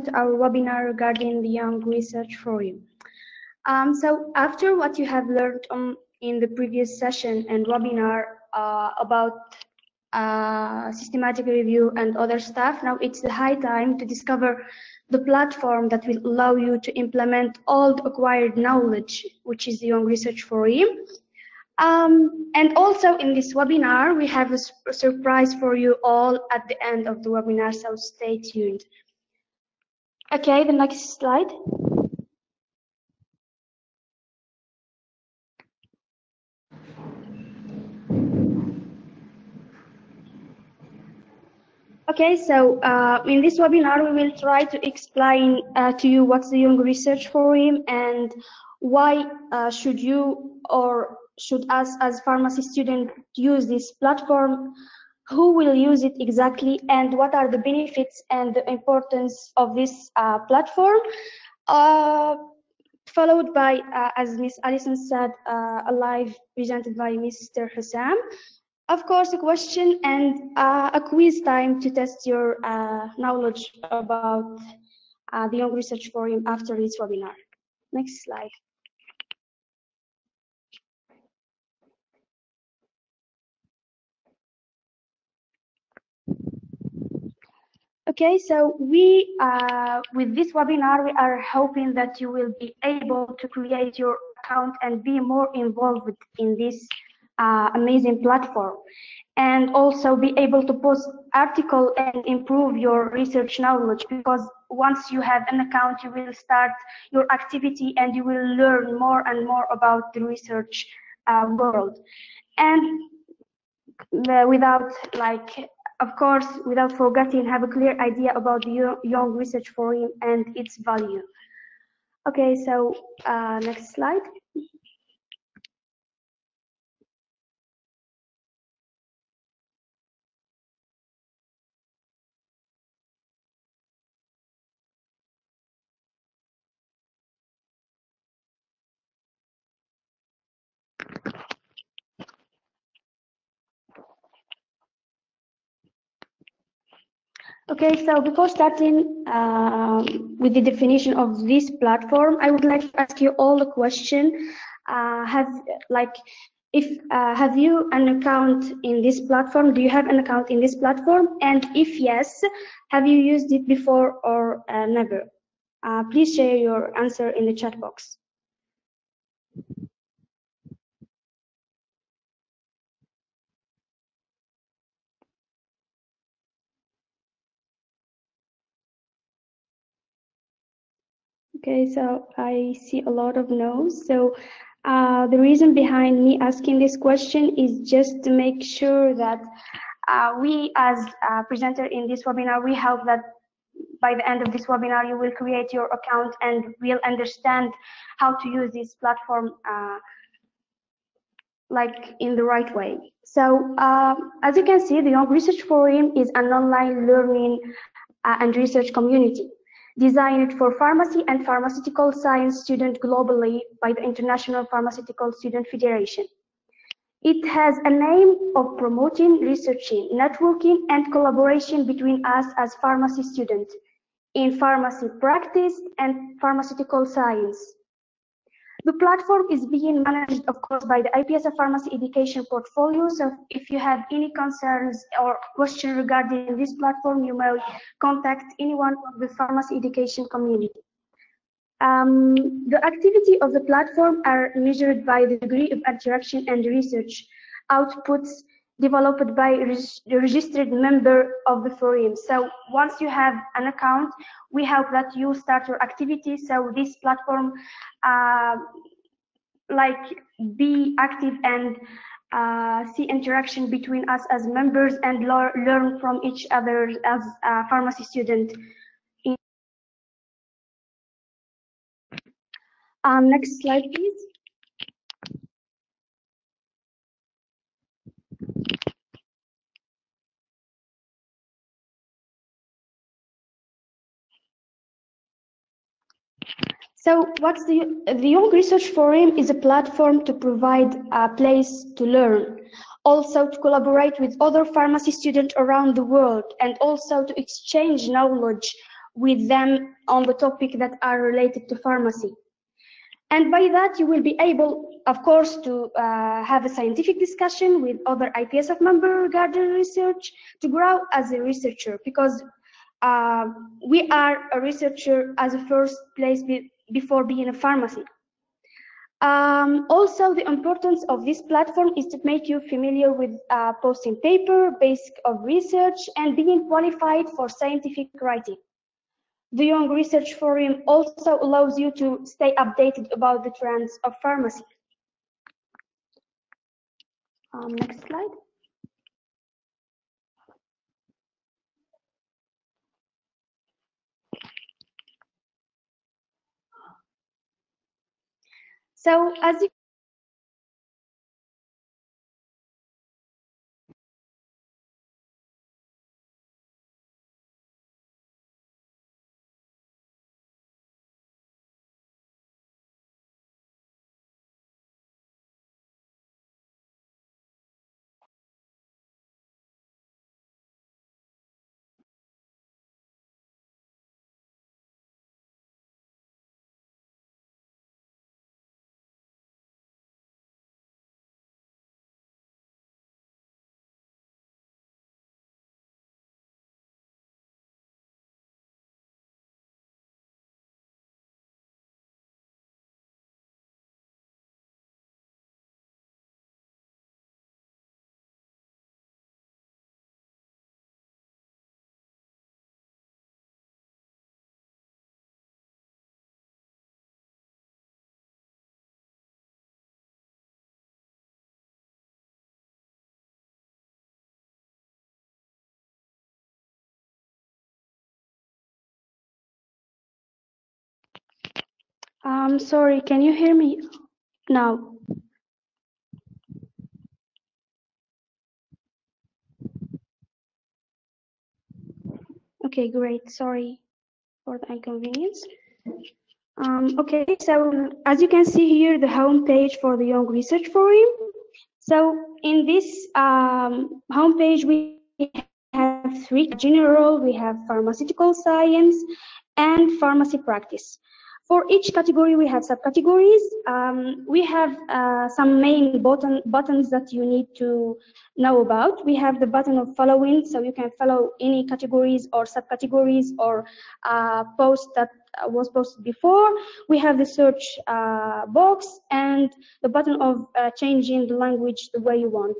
to our webinar regarding the Young Research Forum. So after what you have learned in the previous session and webinar about systematic review and other stuff, now it's the high time to discover the platform that will allow you to implement all the acquired knowledge, which is the Young Research Forum. And also in this webinar, we have a surprise for you all at the end of the webinar, so stay tuned. Okay, the next slide. Okay, so in this webinar, we will try to explain to you what's the Young Research Forum and why should you or should us as pharmacy students use this platform, who will use it exactly, and what are the benefits and the importance of this platform. Followed by, as Ms. Allison said, a live presented by Mr. Hussam. Of course, a question and a quiz time to test your knowledge about the Young Research Forum after this webinar. Next slide. Okay, so we, with this webinar, we are hoping that you will be able to create your account and be more involved in this amazing platform, and also be able to post articles and improve your research knowledge, because once you have an account, you will start your activity and you will learn more and more about the research world. And without, like, of course, without forgetting, have a clear idea about the Young Research Forum and its value. Okay, so next slide. Okay, so before starting with the definition of this platform, I would like to ask you all a question. Have you an account in this platform? Do you have an account in this platform? And if yes, have you used it before or never? Please share your answer in the chat box. Okay, so I see a lot of no's. So the reason behind me asking this question is just to make sure that we as a presenter in this webinar, we hope that by the end of this webinar, you will create your account and will understand how to use this platform like in the right way. So as you can see, the Young Research Forum is an online learning and research community designed for pharmacy and pharmaceutical science students globally by the International Pharmaceutical Student Federation. It has a aim of promoting, researching, networking, and collaboration between us as pharmacy students in pharmacy practice and pharmaceutical science. The platform is being managed, of course, by the IPSF Pharmacy Education Portfolio. So if you have any concerns or questions regarding this platform, you may contact anyone of the pharmacy education community. The activity of the platform are measured by the degree of interaction and research outputs developed by the registered member of the forum. So once you have an account, we hope that you start your activity. So this platform like be active and see interaction between us as members and learn from each other as a pharmacy student. Next slide, please. So what's the Young Research Forum is a platform to provide a place to learn, also to collaborate with other pharmacy students around the world, and also to exchange knowledge with them on the topic that are related to pharmacy. And by that, you will be able, of course, to have a scientific discussion with other IPSF members regarding research, to grow as a researcher, because we are a researcher as a first place before being a pharmacy. Also, the importance of this platform is to make you familiar with posting paper, basic of research, and being qualified for scientific writing. The Young Research Forum also allows you to stay updated about the trends of pharmacy. Next slide. So as you sorry, can you hear me now? Okay, great. Sorry for the inconvenience. Okay, so as you can see here, the homepage for the Young Research Forum. So in this homepage, we have three: general, we have pharmaceutical science, and pharmacy practice. For each category, we have subcategories. We have some main buttons that you need to know about. We have the button of following, so you can follow any categories or subcategories or post that was posted before. We have the search box and the button of changing the language the way you want.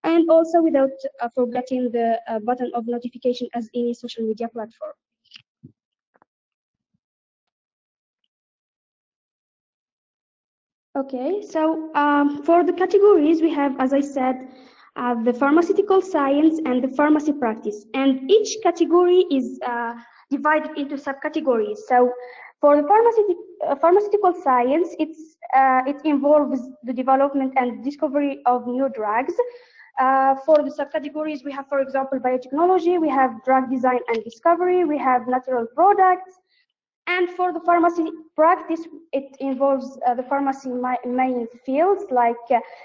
And also without forgetting the button of notification as any social media platform. Okay, so for the categories, we have, as I said, the pharmaceutical science and the pharmacy practice. And each category is divided into subcategories. So for the pharmaceutical science, it involves the development and discovery of new drugs. For the subcategories, we have, for example, biotechnology, we have drug design and discovery, we have natural products. And for the pharmacy practice, it involves the pharmacy main fields like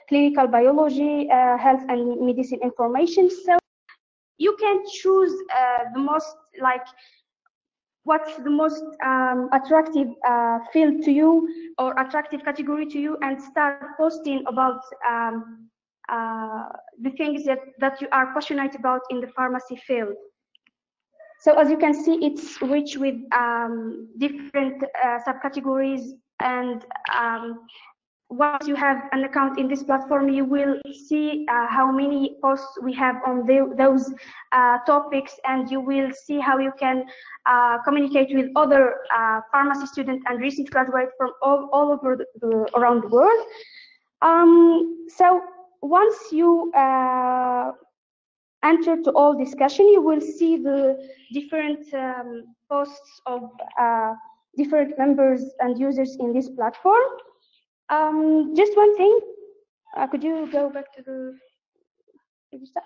clinical biology, health and medicine information. So you can choose the most, like, what's the most attractive field to you or attractive category to you, and start posting about the things that you are passionate about in the pharmacy field. So as you can see, it's rich with different subcategories, and once you have an account in this platform, you will see how many posts we have on those topics, and you will see how you can communicate with other pharmacy students and research graduates from all over around the world. So once you enter to all discussion, you will see the different posts of different members and users in this platform. Just one thing, could you go back to the,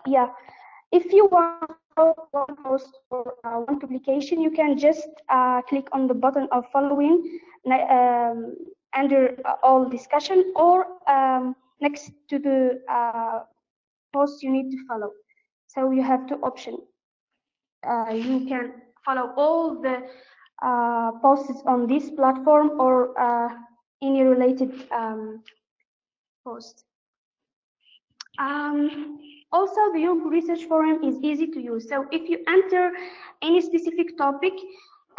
yeah, if you want one post or one publication, you can just click on the button of following under all discussion, or next to the post you need to follow. So you have two options. You can follow all the posts on this platform or any related post. Also, the Young Research Forum is easy to use. So if you enter any specific topic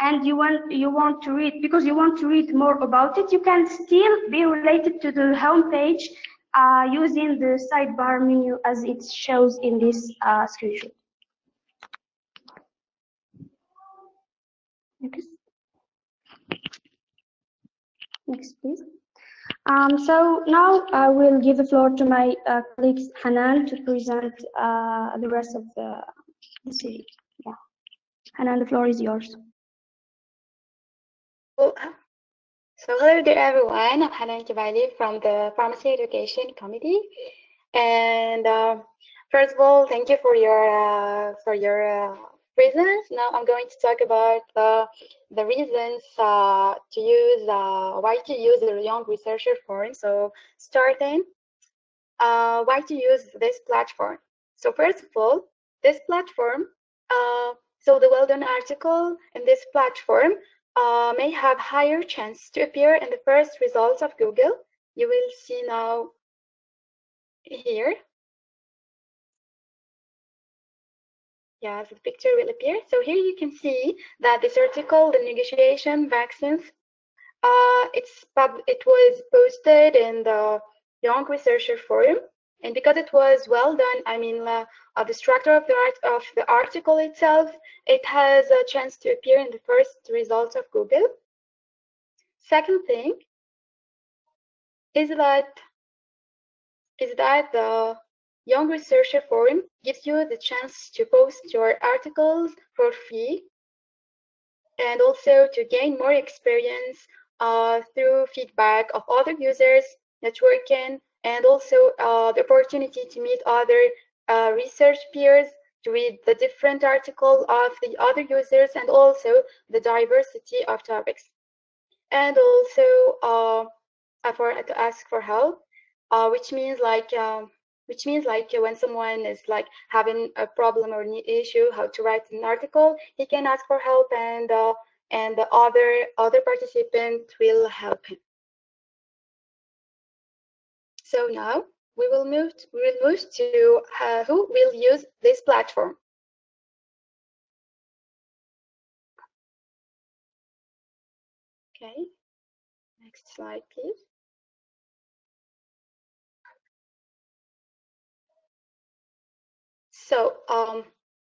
and you want to read, because you want to read more about it, you can still be related to the homepage using the sidebar menu as it shows in this screenshot. Next, please. So now I will give the floor to my colleague Hanan to present the rest of the series. Yeah, Hanan, the floor is yours. So hello there everyone, I'm Hanan Jabali from the Pharmacy Education Committee. And first of all, thank you for your presence. Now I'm going to talk about the reasons to use, why to use the Young Researcher Forum. So starting, why to use this platform. So first of all, this platform, so the well-done article in this platform may have higher chance to appear in the first results of Google. You will see now here. Yes, the picture will appear. So here you can see that this article, the negotiation vaccines, it was posted in the Young Researcher Forum, and because it was well done, I mean, the structure of the article itself, it has a chance to appear in the first results of Google. Second thing is that the Young Researcher Forum gives you the chance to post your articles for free and also to gain more experience through feedback of other users, networking, and also the opportunity to meet other research peers, to read the different articles of the other users, and also the diversity of topics. And also to ask for help, which means like when someone is like having a problem or an issue, how to write an article, he can ask for help, and the other participant will help him. So now we will move to who will use this platform. Okay, next slide, please. So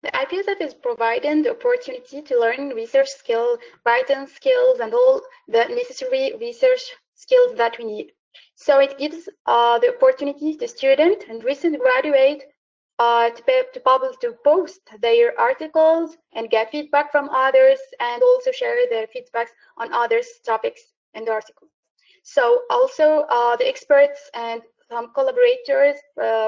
the IPSF is providing the opportunity to learn research skills, writing skills, and all the necessary research skills that we need. So it gives the opportunity to student and recent graduate to post their articles and get feedback from others, and also share their feedbacks on others' topics and articles. So also the experts and some collaborators,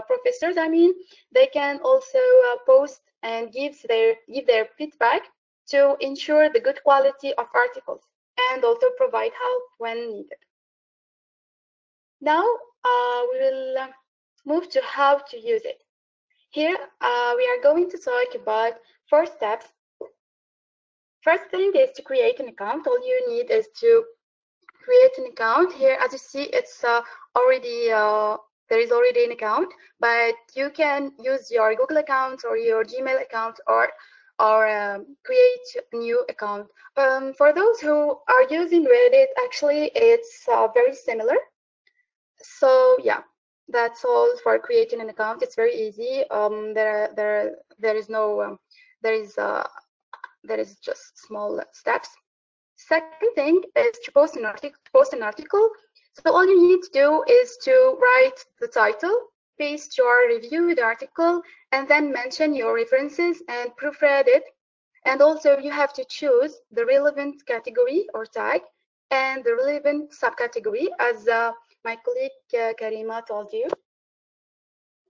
professors, I mean, they can also post and give their feedback to ensure the good quality of articles, and also provide help when needed. Now we will move to how to use it. Here we are going to talk about 4 steps. First thing is to create an account. All you need is to create an account. Here, as you see, it's already there is already an account, but you can use your Google account or your Gmail account, or create a new account. For those who are using Reddit, actually, it's very similar. So yeah, that's all for creating an account. It's very easy. There is just small steps. Second thing is to post an article. So all you need to do is to write the title, paste your reviewed article, and then mention your references and proofread it. And also you have to choose the relevant category or tag and the relevant subcategory, as my colleague Karima told you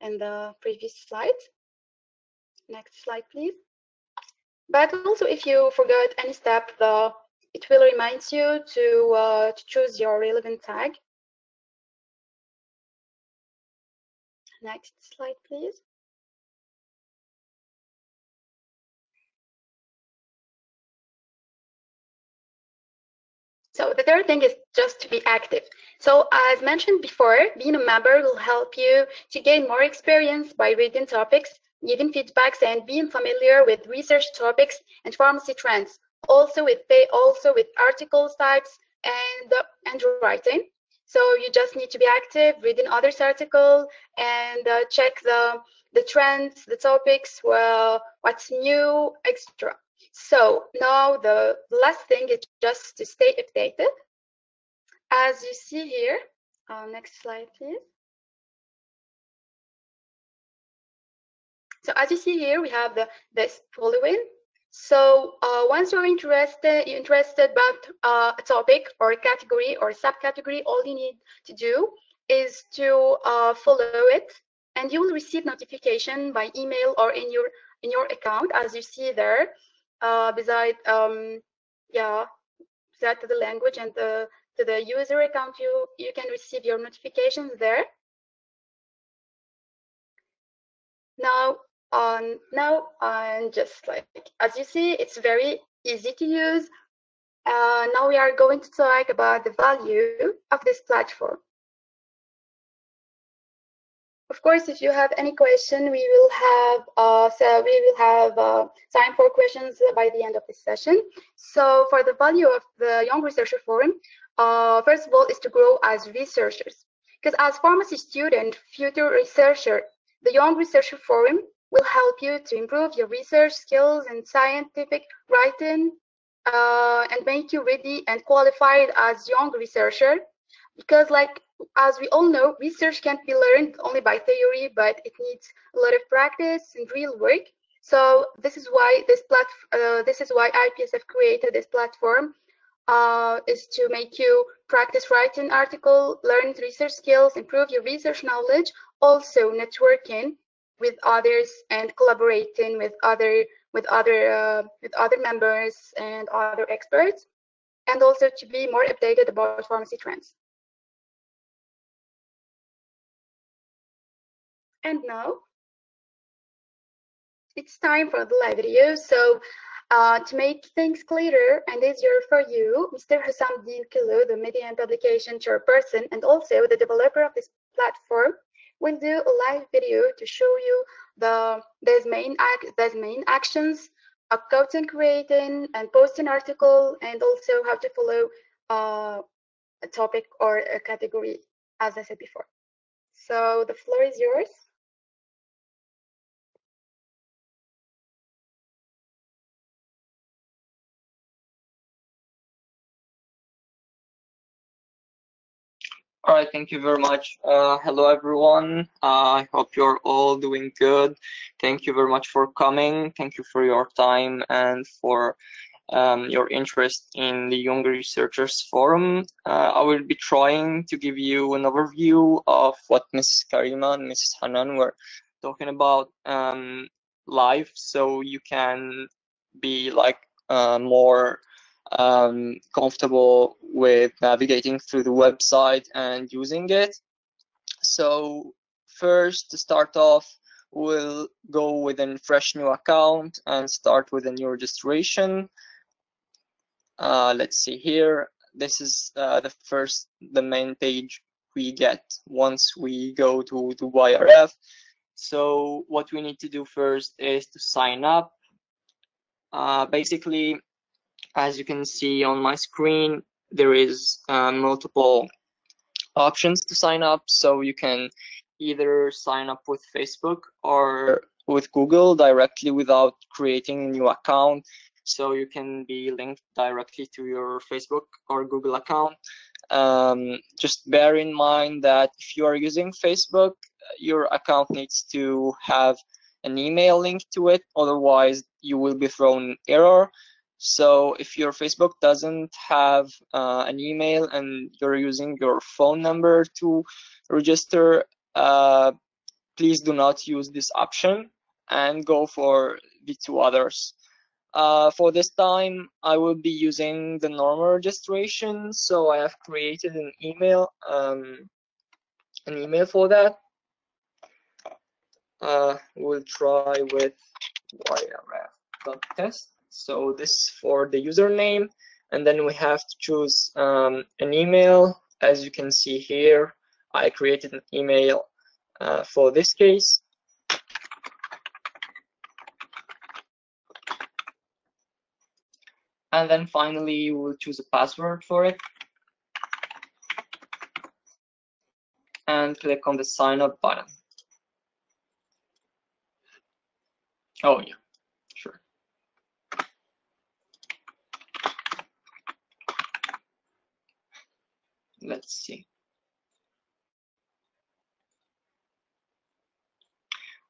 in the previous slide. Next slide, please. But also, if you forgot any step, it will remind you to choose your relevant tag. Next slide, please. So the third thing is just to be active. So as mentioned before, being a member will help you to gain more experience by reading topics, giving feedbacks, and being familiar with research topics and pharmacy trends. Also with articles types and writing. So you just need to be active, reading others' articles, and check the trends, the topics, well, what's new, etc. So now the last thing is just to stay updated. As you see here, next slide, please. So as you see here, we have this following. So once you're interested about a topic or a category or a subcategory, all you need to do is to follow it, and you will receive notification by email or in your account, as you see there, beside set to the language and to the user account, you can receive your notifications there. Now just like as you see, it's very easy to use. Now we are going to talk about the value of this platform. Of course, if you have any question, we will have time for questions by the end of this session. So for the value of the Young Researcher Forum, first of all, is to grow as researchers. Because as pharmacy student, future researcher, the Young Researcher Forum will help you to improve your research skills and scientific writing and make you ready and qualified as young researcher. Because like, as we all know, research can't be learned only by theory, but it needs a lot of practice and real work. So this is why IPSF created this platform, is to make you practice writing article, learn research skills, improve your research knowledge, also networking with others and collaborating with other members and other experts, and also to be more updated about pharmacy trends. And now it's time for the live video. So to make things clearer and easier for you, Mr. Hussamdin Kilo, the Media and Publication Chairperson and also the developer of this platform, will do a live video to show you these main actions of content creating and posting article, and also how to follow a topic or a category, as I said before. So the floor is yours. All right, thank you very much. Hello, everyone. I hope you're all doing good. Thank you very much for coming. Thank you for your time and for your interest in the Young Researchers Forum. I will be trying to give you an overview of what Mrs. Karima and Mrs. Hanan were talking about live, so you can be like more comfortable with navigating through the website and using it. So first, to start off, we'll go with a fresh new account and start with a new registration. Let's see here. This is the main page we get once we go to YRF. So what we need to do first is to sign up. Basically, as you can see on my screen, there is multiple options to sign up. So you can either sign up with Facebook or with Google directly without creating a new account. So you can be linked directly to your Facebook or Google account. Just bear in mind that if you are using Facebook, your account needs to have an email link to it, otherwise you will be thrown error. So if your Facebook doesn't have an email and you're using your phone number to register, please do not use this option and go for the two others. For this time, I will be using the normal registration, so I have created an email for that. We'll try with YRF.test. So this for the username. and then we have to choose an email. As you can see here, I created an email for this case. And then finally, we'll choose a password for it. And click on the sign up button. Oh yeah, sure. Let's see.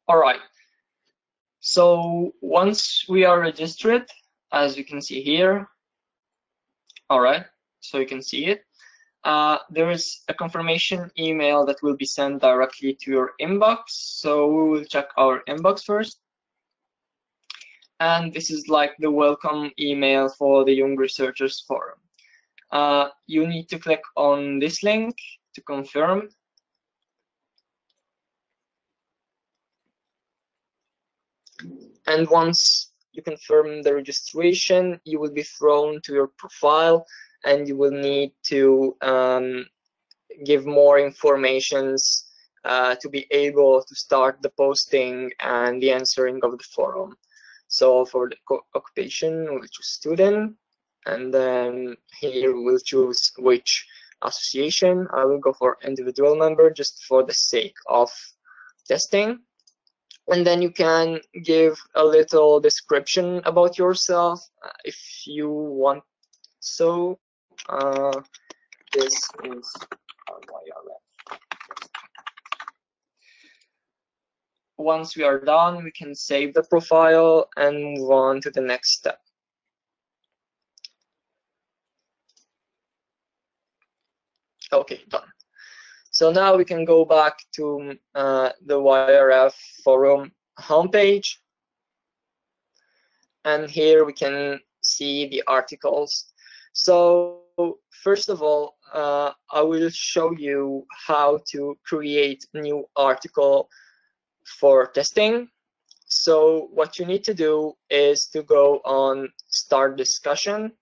All right. So once we are registered, as you can see here, all right, so you can see it. There is a confirmation email that will be sent directly to your inbox. So we will check our inbox first. And this is like the welcome email for the Young Researchers Forum. You need to click on this link to confirm. And once you confirm the registration, you will be thrown to your profile, and you will need to give more informations to be able to start the posting and the answering of the forum. So for the occupation, we'll choose student, and then here we'll choose which association. I will go for individual member just for the sake of testing. And then you can give a little description about yourself if you want. So this is our YRF. Once we are done, we can save the profile and move on to the next step. Okay, done. So now we can go back to the YRF forum homepage. And here we can see the articles. So first of all, I will show you how to create a new article for testing. So what you need to do is to go on Start Discussion.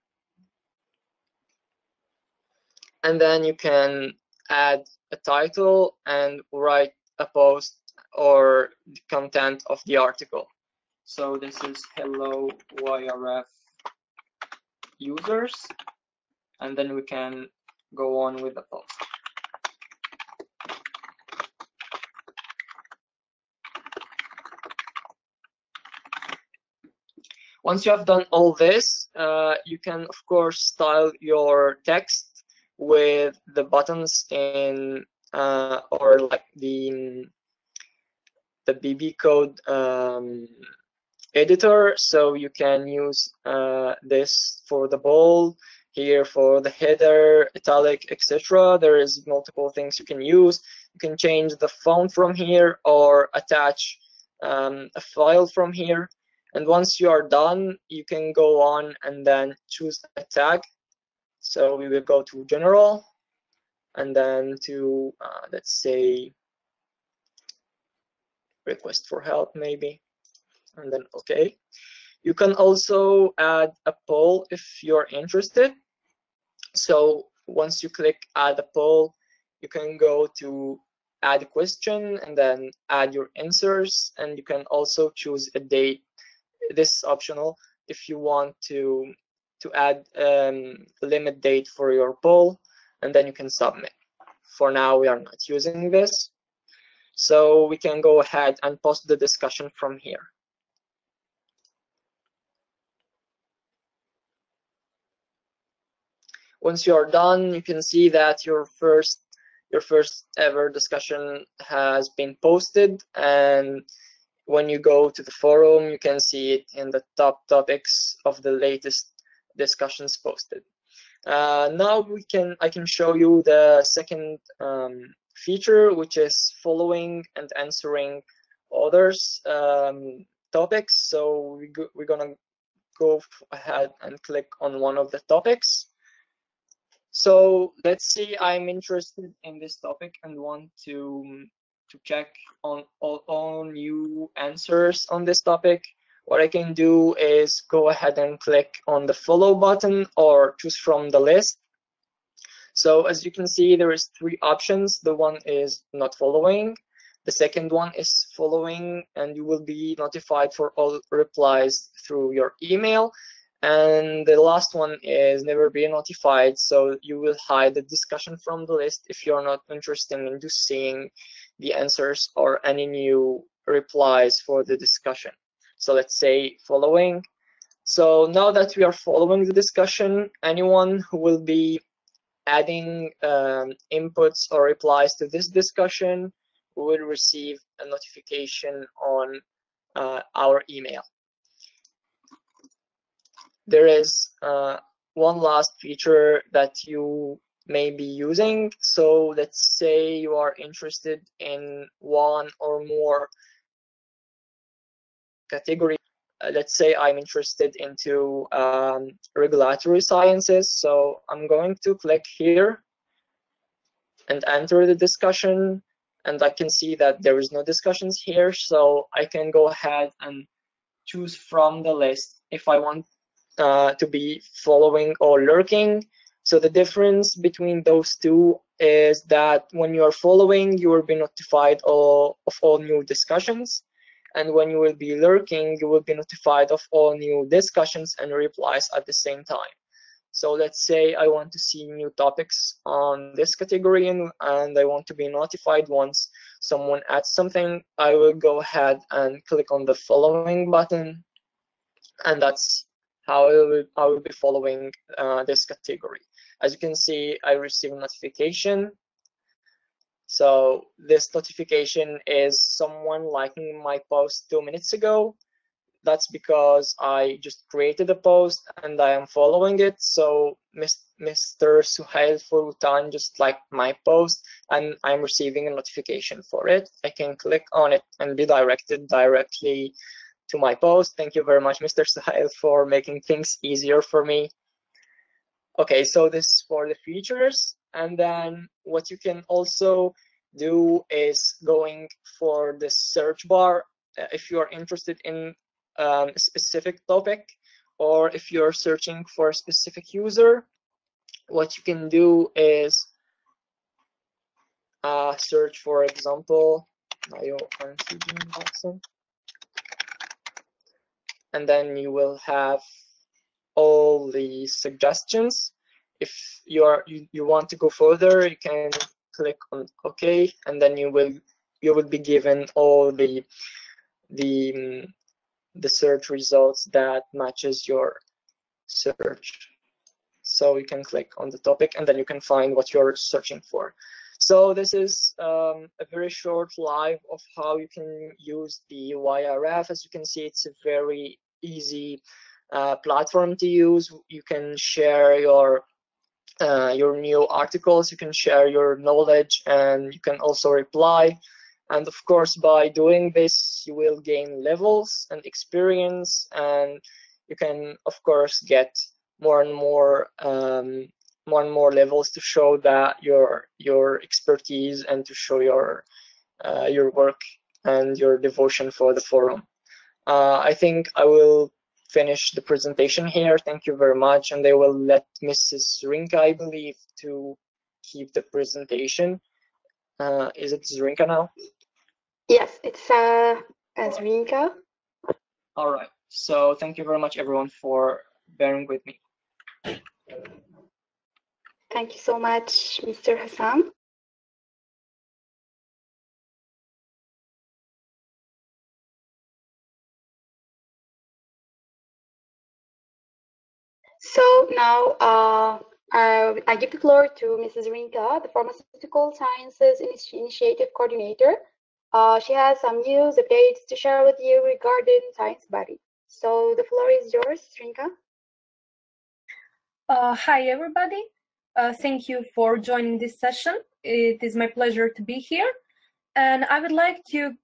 And then you can add a title and write a post or the content of the article. So this is hello YRF users, and then we can go on with the post. Once you have done all this, you can of course style your text with the buttons in or like the BB code editor. So you can use this for the bold, here for the header, italic, etc. There is multiple things you can use. You can change the font from here or attach a file from here. And once you are done, you can go on and then choose a tag. So we will go to general and then to let's say request for help maybe, and then okay. You can also add a poll if you're interested. So once you click add a poll, you can go to add a question and then add your answers, and you can also choose a date. This is optional if you want to add a limit date for your poll, and then you can submit. For now, we are not using this. So we can go ahead and post the discussion from here. Once you are done, you can see that your first ever discussion has been posted, and when you go to the forum, you can see it in the top topics of the latest discussions posted. Now I can show you the second feature, which is following and answering others topics. So we're gonna go ahead and click on one of the topics. So let's say I'm interested in this topic and want to check on all new answers on this topic. what I can do is go ahead and click on the follow button or choose from the list. So as you can see, there is 3 options. The one is not following. The second one is following, and you will be notified for all replies through your email. And the last one is never be notified, so you will hide the discussion from the list if you're not interested in just seeing the answers or any new replies for the discussion. So let's say following. So now that we are following the discussion, anyone who will be adding inputs or replies to this discussion will receive a notification on our email. There is one last feature that you may be using. So let's say you are interested in one or more category. Let's say I'm interested into regulatory sciences. So I'm going to click here and enter the discussion, and I can see that there is no discussions here, so I can go ahead and choose from the list if I want to be following or lurking. So the difference between those two is that when you are following, you will be notified of all new discussions, and when you will be lurking, you will be notified of all new discussions and replies at the same time. So let's say I want to see new topics on this category, and I want to be notified once someone adds something. I will go ahead and click on the following button, and that's how I will be following this category. As you can see, I receive a notification. So this notification is someone liking my post 2 minutes ago. That's because I just created a post and I am following it. So Mr. Suhail Furutan just liked my post and I'm receiving a notification for it. I can click on it and be directed directly to my post. Thank you very much, Mr. Suhail, for making things easier for me. Okay, so this is for the features. And then what you can also do is going for the search bar if you are interested in a specific topic, or if you're searching for a specific user, what you can do is search, for example, and then you will have all the suggestions. If you want to go further, you can click on OK, and then you will be given all the search results that matches your search. So you can click on the topic and then you can find what you're searching for. So this is a very short live of how you can use the YRF. As you can see, it's a very easy platform to use. You can share your new articles, you can share your knowledge, and you can also reply. And of course, by doing this, you will gain levels and experience, and you can, of course, get more and more levels to show that your expertise and to show your work and your devotion for the forum. I think I will finish the presentation here. Thank you very much, and I will let Mrs. Rinka, I believe, to keep the presentation. Is it Zrinka now? Yes, it's Zrinka. All right. So thank you very much, everyone, for bearing with me. Thank you so much, Mr. Hassan. So now I give the floor to Mrs. Rinka, the Pharmaceutical Sciences Initiative Coordinator. She has some news updates to share with you regarding Science Buddy. So the floor is yours, Rinka. Hi, everybody. Thank you for joining this session. It is my pleasure to be here, and I would like to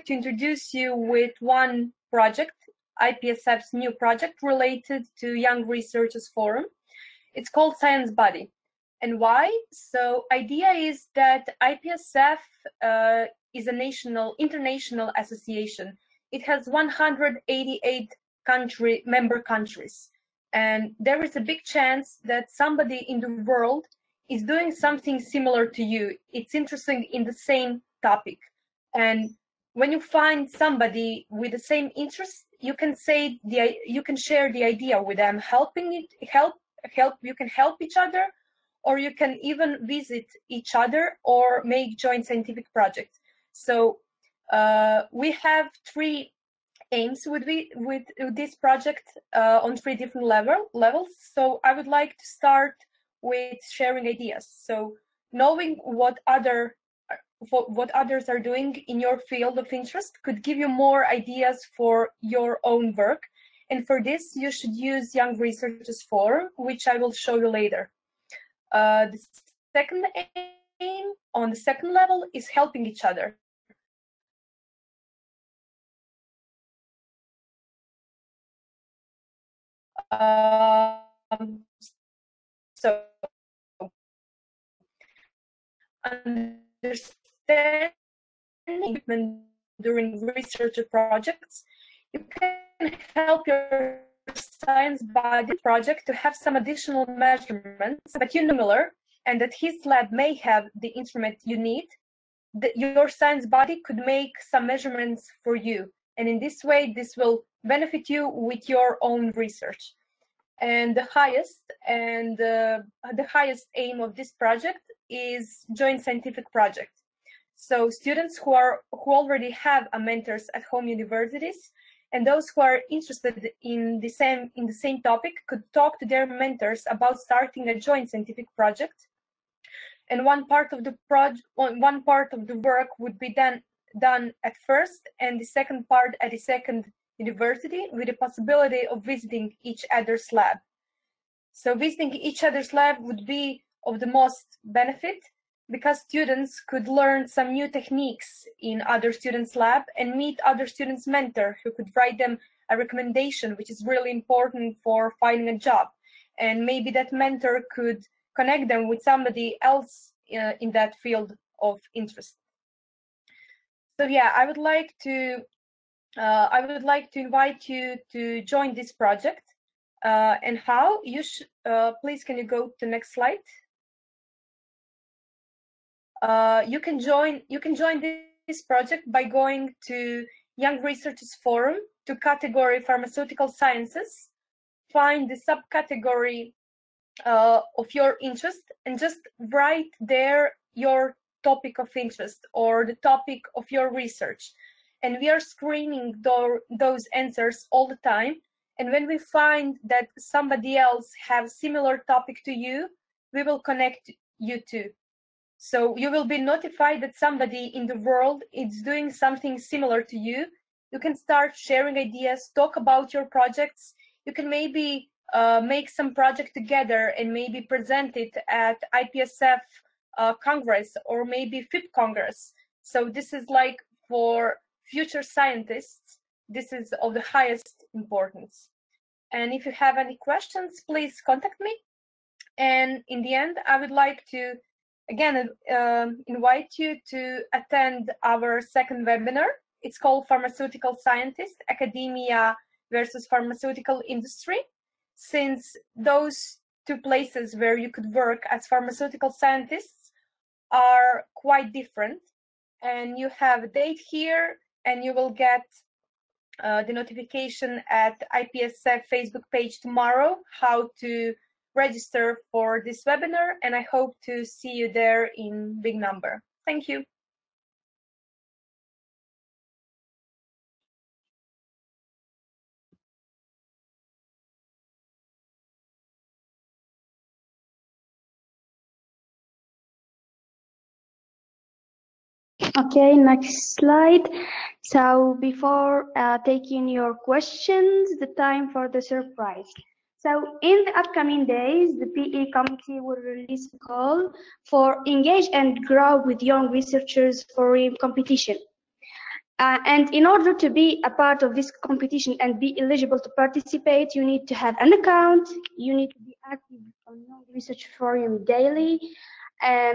introduce you with one project, IPSF's new project related to Young Researchers Forum. It's called Science Buddy. And why? So idea is that IPSF is a international association it has 188 member countries. And there is a big chance that somebody in the world is doing something similar to you. It's interesting in the same topic. And when you find somebody with the same interest, you can share the idea with them, you can help each other, or you can even visit each other or make joint scientific projects. So we have 3 aims with this project on 3 different levels. So I would like to start with sharing ideas. So knowing what others are doing in your field of interest could give you more ideas for your own work. And for this, you should use Young Researchers Forum, which I will show you later. The second aim on the second level is helping each other. So understanding during research projects, you can help your science body project to have some additional measurements, but you know Miller, and that his lab may have the instrument you need. Your science body could make some measurements for you, and in this way, this will benefit you with your own research. And the highest aim of this project is joint scientific project. So students who already have mentors at home universities, and those who are interested in the same topic could talk to their mentors about starting a joint scientific project. And one part of the work would be done at first, and the second part at the second university, with the possibility of visiting each other's lab. So visiting each other's lab would be of the most benefit, because students could learn some new techniques in other students' lab and meet other students' mentor who could write them a recommendation, which is really important for finding a job. And maybe that mentor could connect them with somebody else in that field of interest. So yeah, I would like to invite you to join this project. And how you should, please can you go to the next slide? You can join this project by going to Young Researchers Forum to category Pharmaceutical Sciences, find the subcategory of your interest, and just write there your topic of interest or the topic of your research. And we are screening those answers all the time. And when we find that somebody else has similar topic to you, we will connect you to. So you will be notified that somebody in the world is doing something similar to you. You can start sharing ideas, talk about your projects. You can maybe make some project together and maybe present it at IPSF Congress or maybe FIP Congress. So this is like for future scientists, this is of the highest importance. And if you have any questions, please contact me. And in the end, I would like to again invite you to attend our second webinar. It's called Pharmaceutical Scientist, Academia versus Pharmaceutical Industry. Since those 2 places where you could work as pharmaceutical scientists are quite different, and you have a date here, and you will get the notification at IPSF Facebook page tomorrow how to register for this webinar, and I hope to see you there in big number. Thank you. Okay, next slide. So before taking your questions, the time for the surprise. So in the upcoming days, the PE committee will release a call for Engage and Grow with Young Researchers Forum competition. And in order to be a part of this competition and be eligible to participate, you need to have an account, you need to be active on Young Research Forum daily,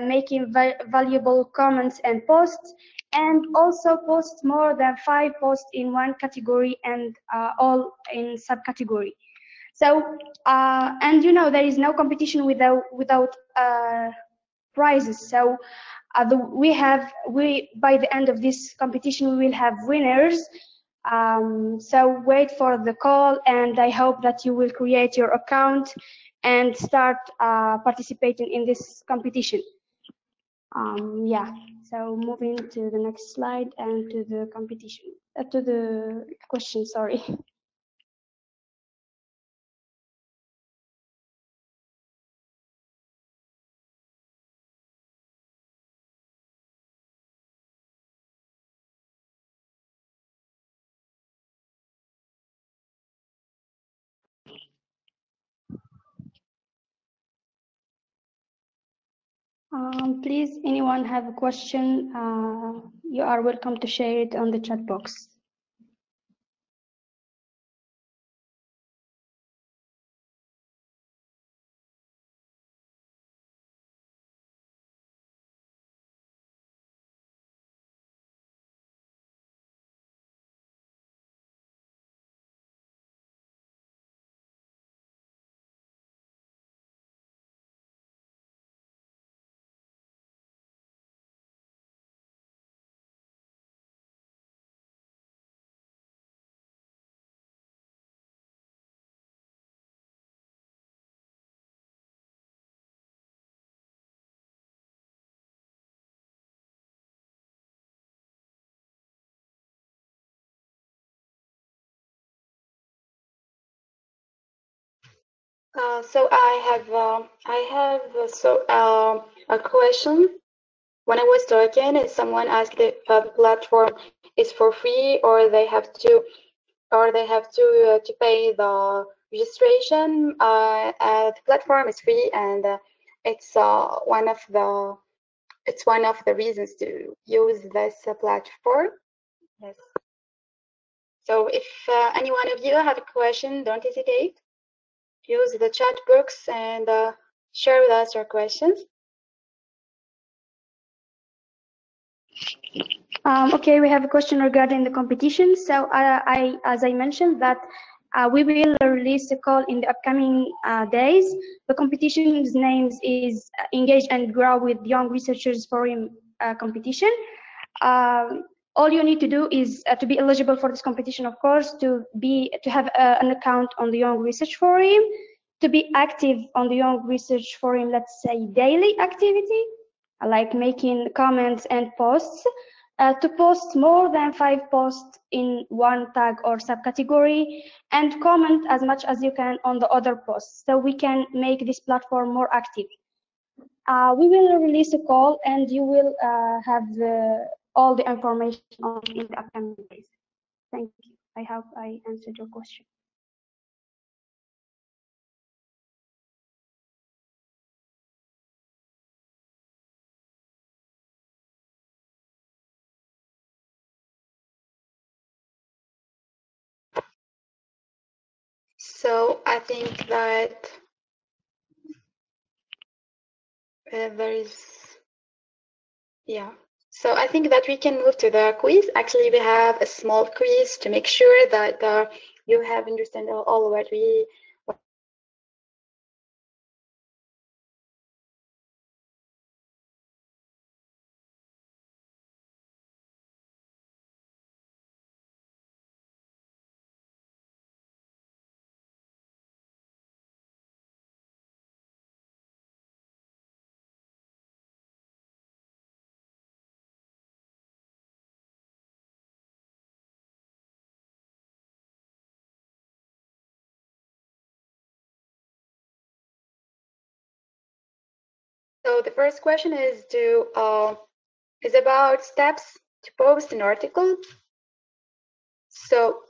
making valuable comments and posts, and also post more than 5 posts in one category and all in subcategory. So and you know, there is no competition without prizes. So we by the end of this competition we will have winners. So wait for the call, and I hope that you will create your account and start participating in this competition. Yeah, so moving to the next slide and to the competition, to the question, sorry. Please, anyone have a question, you are welcome to share it on the chat box. So I have a question. When I was talking, someone asked if the platform is for free or they have to pay the registration. The platform is free, and it's one of the reasons to use this platform. Yes. So if any one of you have a question, don't hesitate. Use the chat box and share with us your questions. Okay, we have a question regarding the competition. So as I mentioned that we will release a call in the upcoming days. The competition's name is Engage and Grow with Young Researchers Forum competition. All you need to do is to be eligible for this competition, of course, to have an account on the Young Research Forum, to be active on the Young Research Forum, let's say daily activity, like making comments and posts, to post more than 5 posts in one tag or subcategory, and comment as much as you can on the other posts, so we can make this platform more active. We will release a call, and you will have all the information on in the upcoming days. Thank you. I hope I answered your question. So I think that there is, yeah. So I think that we can move to the quiz. Actually, we have a small quiz to make sure that you have understand all what we. So the first question is about steps to post an article. So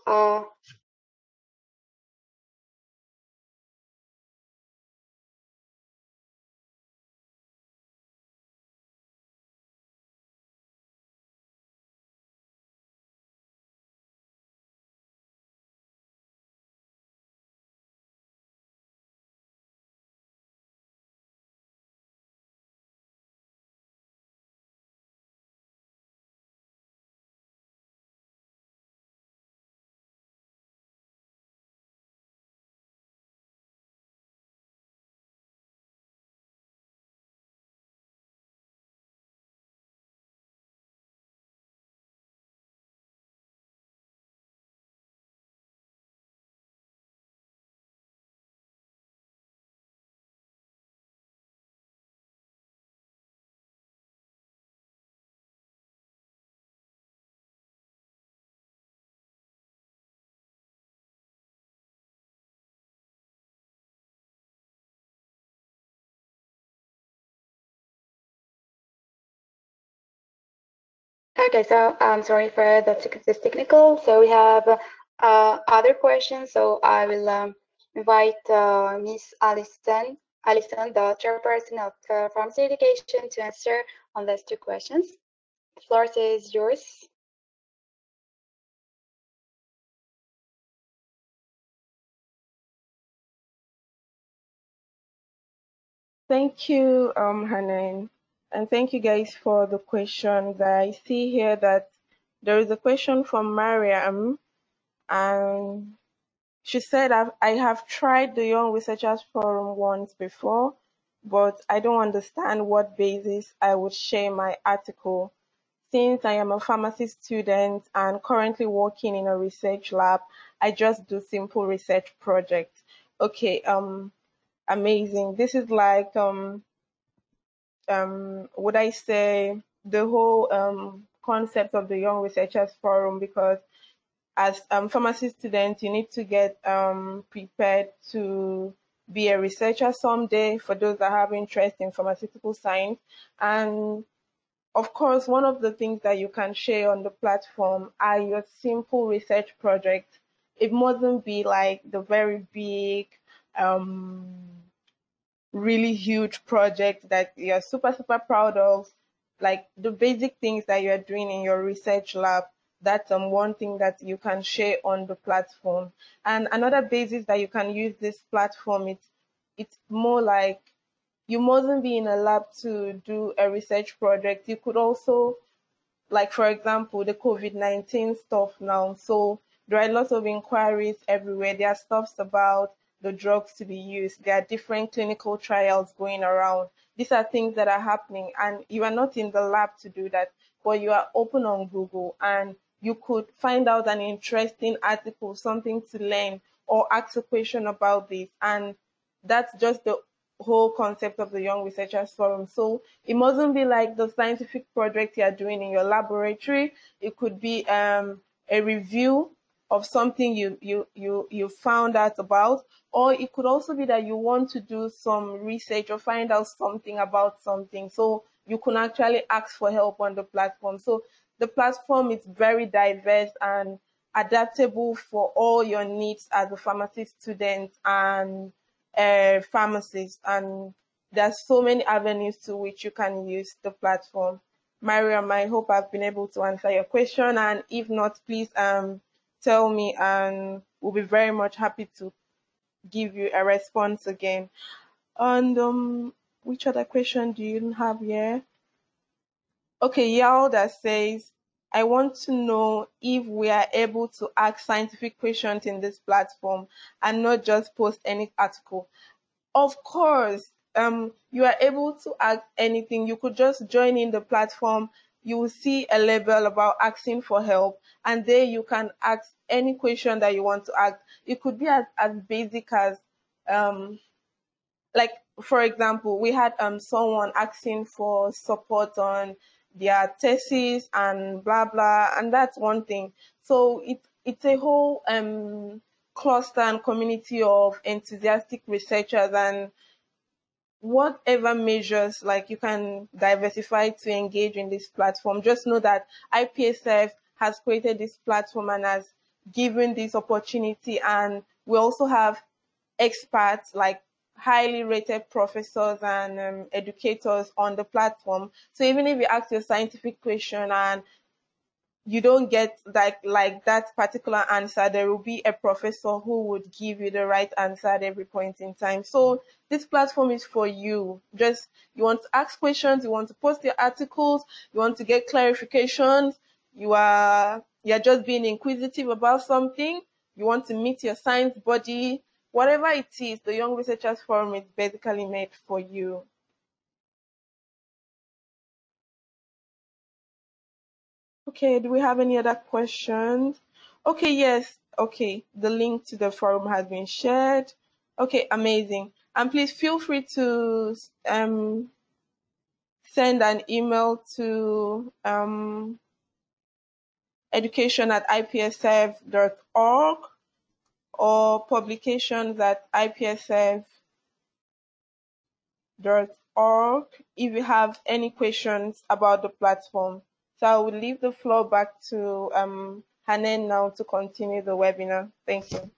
Okay, so I'm sorry for this technical. So we have other questions. So I will invite Miss Alison, the chairperson of pharmacy education, to answer on those two questions. The floor is yours. Thank you, Hanan, and thank you guys for the questions. I see here that there is a question from Mariam, and she said, I have tried the Young Researchers Forum once before, but I don't understand what basis I would share my article. Since I am a pharmacy student and currently working in a research lab, I just do simple research projects. Okay, amazing. This is like would I say the whole concept of the Young Researchers Forum, because as pharmacy students, you need to get prepared to be a researcher someday for those that have interest in pharmaceutical science. And of course, one of the things that you can share on the platform are your simple research projects. It mustn't be like the very big um, really huge project that you're super, super proud of, like the basic things that you're doing in your research lab. That's one thing that you can share on the platform. And another basis that you can use this platform, it's more like you mustn't be in a lab to do a research project. You could also, like for example, the COVID-19 stuff now. So there are lots of inquiries everywhere. There are stuffs about the drugs to be used. There are different clinical trials going around. These are things that are happening, and you are not in the lab to do that, but you are open on Google and you could find out an interesting article, something to learn, or ask a question about this. And that's just the whole concept of the Young Researchers Forum. So it mustn't be like the scientific project you're doing in your laboratory. It could be a review of something you found out about, or it could also be that you want to do some research or find out something about something. So you can actually ask for help on the platform. So the platform is very diverse and adaptable for all your needs as a pharmacy student and pharmacist. And there's so many avenues to which you can use the platform. Mariam, I hope I've been able to answer your question, and if not, please tell me, and we'll be very much happy to give you a response again. And which other question do you have here? Okay, Yalda says, I want to know if we are able to ask scientific questions in this platform and not just post any article. Of course, you are able to ask anything. You could just join in the platform. You will see a label about asking for help, and there you can ask any question that you want to ask. It could be as basic as, like, for example, we had someone asking for support on their thesis and blah blah, and that's one thing. So it's a whole cluster and community of enthusiastic researchers, and whatever measures like you can diversify to engage in this platform. Just know that IPSF has created this platform and has given this opportunity, and we also have experts like highly rated professors and educators on the platform. So even if you ask your scientific question and you don't get like that particular answer, there will be a professor who would give you the right answer at every point in time. So this platform is for you. Just you want to ask questions, you want to post your articles, you want to get clarifications, you're just being inquisitive about something, you want to meet your science body, whatever it is, the Young Researchers Forum is basically made for you. Okay, do we have any other questions? Okay, yes. Okay, the link to the forum has been shared. Okay, amazing. And please feel free to send an email to education@ipsf.org or publications@ipsf.org if you have any questions about the platform. So I will leave the floor back to Hanen now to continue the webinar. Thank you.